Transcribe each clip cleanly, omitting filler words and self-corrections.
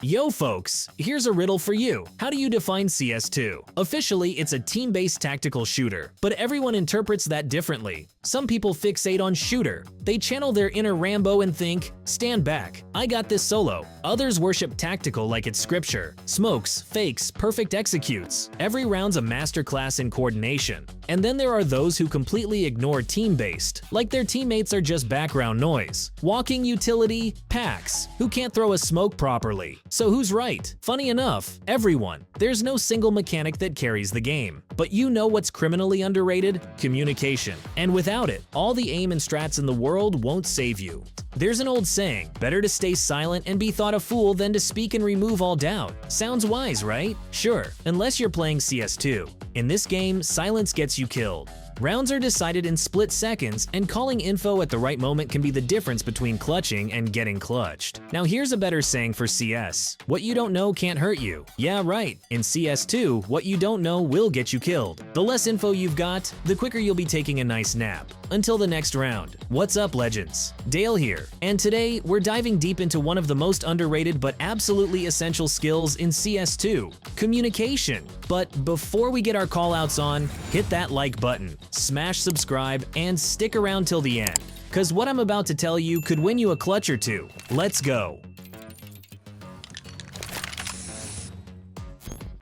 Yo folks, here's a riddle for you. How do you define CS2? Officially, it's a team-based tactical shooter, but everyone interprets that differently. Some people fixate on shooter. They channel their inner Rambo and think, stand back, I got this solo. Others worship tactical like it's scripture. Smokes, fakes, perfect executes. Every round's a masterclass in coordination. And then there are those who completely ignore team-based, like their teammates are just background noise. Walking utility, packs, who can't throw a smoke properly. So who's right? Funny enough, everyone. There's no single mechanic that carries the game. But you know what's criminally underrated? Communication. And without it, all the aim and strats in the world won't save you. There's an old saying, better to stay silent and be thought a fool than to speak and remove all doubt. Sounds wise, right? Sure, unless you're playing CS2. In this game, silence gets you killed. Rounds are decided in split seconds, and calling info at the right moment can be the difference between clutching and getting clutched. Now here's a better saying for CS. What you don't know can't hurt you. Yeah, right. In CS2, what you don't know will get you killed. The less info you've got, the quicker you'll be taking a nice nap. Until the next round. What's up, legends? Dale here, and today we're diving deep into one of the most underrated but absolutely essential skills in CS2, communication. But before we get our callouts on, hit that like button, smash subscribe, and stick around till the end, cause what I'm about to tell you could win you a clutch or two. Let's go!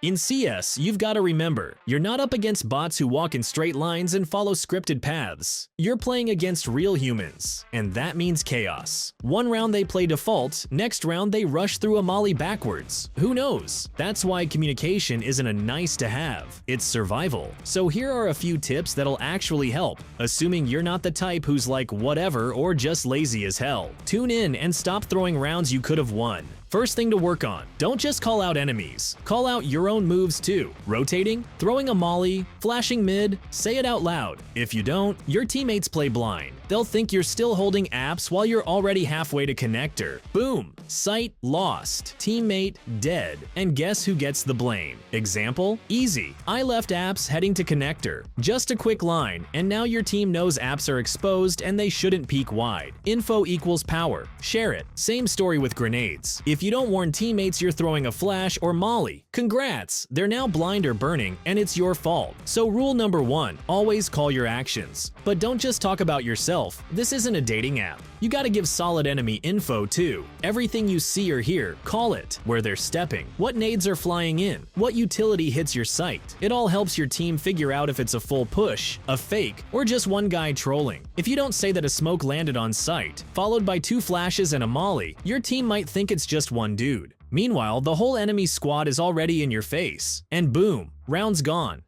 In CS, you've got to remember, you're not up against bots who walk in straight lines and follow scripted paths. You're playing against real humans, and that means chaos. One round they play default, next round they rush through a molly backwards. Who knows? That's why communication isn't a nice to have, it's survival. So here are a few tips that'll actually help, assuming you're not the type who's like whatever or just lazy as hell. Tune in and stop throwing rounds you could have won. First thing to work on, don't just call out enemies, call out your own moves too. Rotating, throwing a molly, flashing mid, say it out loud. If you don't, your teammates play blind. They'll think you're still holding apps while you're already halfway to connector. Boom! Site lost, teammate dead, and guess who gets the blame? Example? Easy. I left apps heading to connector. Just a quick line, and now your team knows apps are exposed and they shouldn't peek wide. Info equals power. Share it. Same story with grenades. If you don't warn teammates you're throwing a flash or molly, congrats! They're now blind or burning, and it's your fault. So rule number 1, always call your actions. But don't just talk about yourself. This isn't a dating app. You gotta give solid enemy info too. Everything you see or hear, call it. Where they're stepping, what nades are flying in, what utility hits your site. It all helps your team figure out if it's a full push, a fake, or just one guy trolling. If you don't say that a smoke landed on site, followed by 2 flashes and a molly, your team might think it's just one dude. Meanwhile, the whole enemy squad is already in your face. And boom, round's gone.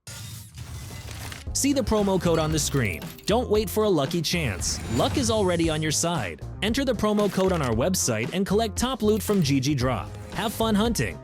See the promo code on the screen. Don't wait for a lucky chance. Luck is already on your side. Enter the promo code on our website and collect top loot from GGDrop. Have fun hunting!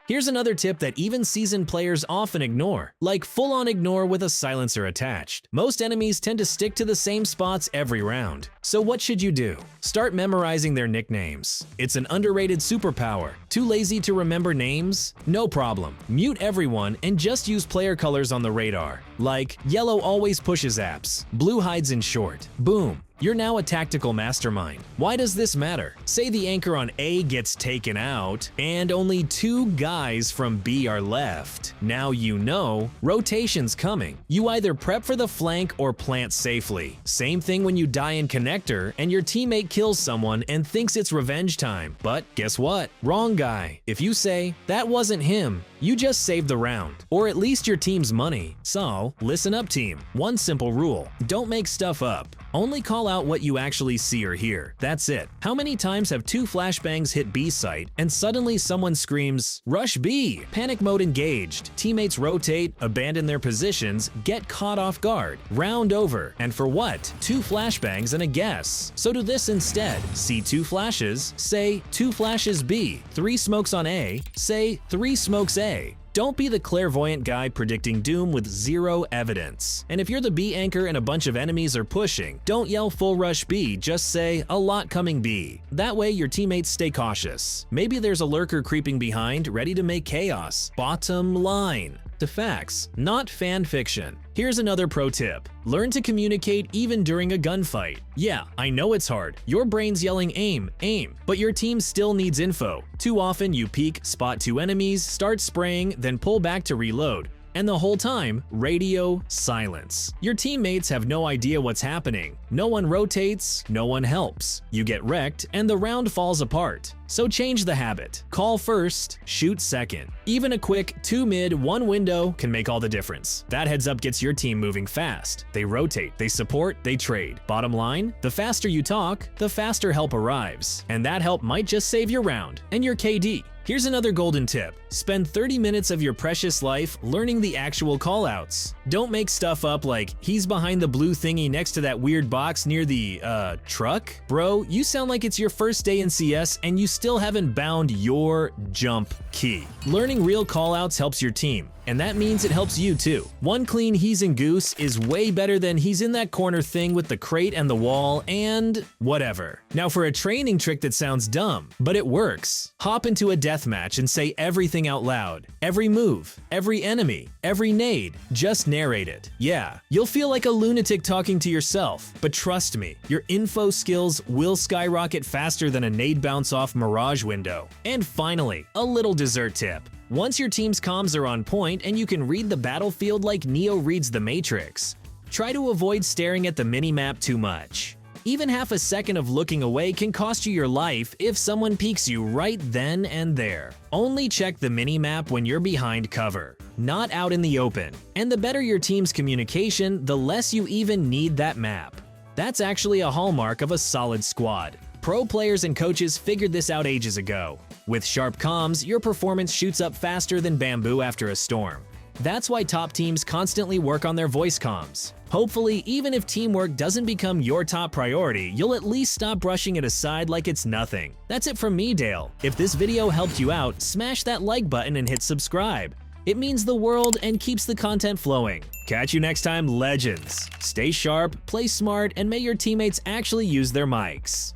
Here's another tip that even seasoned players often ignore, like full-on ignore with a silencer attached. Most enemies tend to stick to the same spots every round. So what should you do? Start memorizing their nicknames. It's an underrated superpower. Too lazy to remember names? No problem. Mute everyone and just use player colors on the radar. Like, yellow always pushes apps, blue hides in short. Boom! You're now a tactical mastermind. Why does this matter? Say the anchor on A gets taken out, and only 2 guys from B are left. Now you know, rotation's coming. You either prep for the flank or plant safely. Same thing when you die in connector and your teammate kills someone and thinks it's revenge time. But guess what? Wrong guy. If you say, that wasn't him, you just saved the round, or at least your team's money. So, listen up team. One simple rule, don't make stuff up. Only call out what you actually see or hear. That's it. How many times have 2 flashbangs hit B site and suddenly someone screams, "Rush B!" Panic mode engaged. Teammates rotate, abandon their positions, get caught off guard. Round over. And for what? 2 flashbangs and a guess. So do this instead. See 2 flashes, say 2 flashes B. 3 smokes on A, say 3 smokes A. Don't be the clairvoyant guy predicting doom with 0 evidence. And if you're the B anchor and a bunch of enemies are pushing, don't yell full rush B, just say a lot coming B. That way your teammates stay cautious. Maybe there's a lurker creeping behind, ready to make chaos. Bottom line. to facts, not fan fiction. Here's another pro tip. Learn to communicate even during a gunfight. Yeah, I know it's hard. Your brain's yelling aim, aim, but your team still needs info. Too often you peek, spot two enemies, start spraying, then pull back to reload. And the whole time, radio silence. Your teammates have no idea what's happening. No one rotates, no one helps. You get wrecked, and the round falls apart. So change the habit. Call first, shoot second. Even a quick 2 mid, 1 window can make all the difference. That heads up gets your team moving fast. They rotate, they support, they trade. Bottom line, the faster you talk, the faster help arrives. And that help might just save your round and your KD. Here's another golden tip. Spend 30 minutes of your precious life learning the actual callouts. Don't make stuff up like, he's behind the blue thingy next to that weird box near the, truck? Bro, you sound like it's your first day in CS and you still haven't bound your jump key. Learning real callouts helps your team, and that means it helps you too. One clean he's in goose is way better than he's in that corner thing with the crate and the wall and whatever. Now for a training trick that sounds dumb, but it works. Hop into a deathmatch and say everything out loud. Every move, every enemy, every nade, just narrate it. Yeah, you'll feel like a lunatic talking to yourself, but trust me, your info skills will skyrocket faster than a nade bounce off Mirage window. And finally, a little dessert tip. Once your team's comms are on point and you can read the battlefield like Neo reads the Matrix, try to avoid staring at the minimap too much. Even half a second of looking away can cost you your life if someone peeks you right then and there. Only check the minimap when you're behind cover, not out in the open. And the better your team's communication, the less you even need that map. That's actually a hallmark of a solid squad. Pro players and coaches figured this out ages ago. With sharp comms, your performance shoots up faster than bamboo after a storm. That's why top teams constantly work on their voice comms. Hopefully, even if teamwork doesn't become your top priority, you'll at least stop brushing it aside like it's nothing. That's it from me, Dale. If this video helped you out, smash that like button and hit subscribe. It means the world and keeps the content flowing. Catch you next time, legends. Stay sharp, play smart, and may your teammates actually use their mics.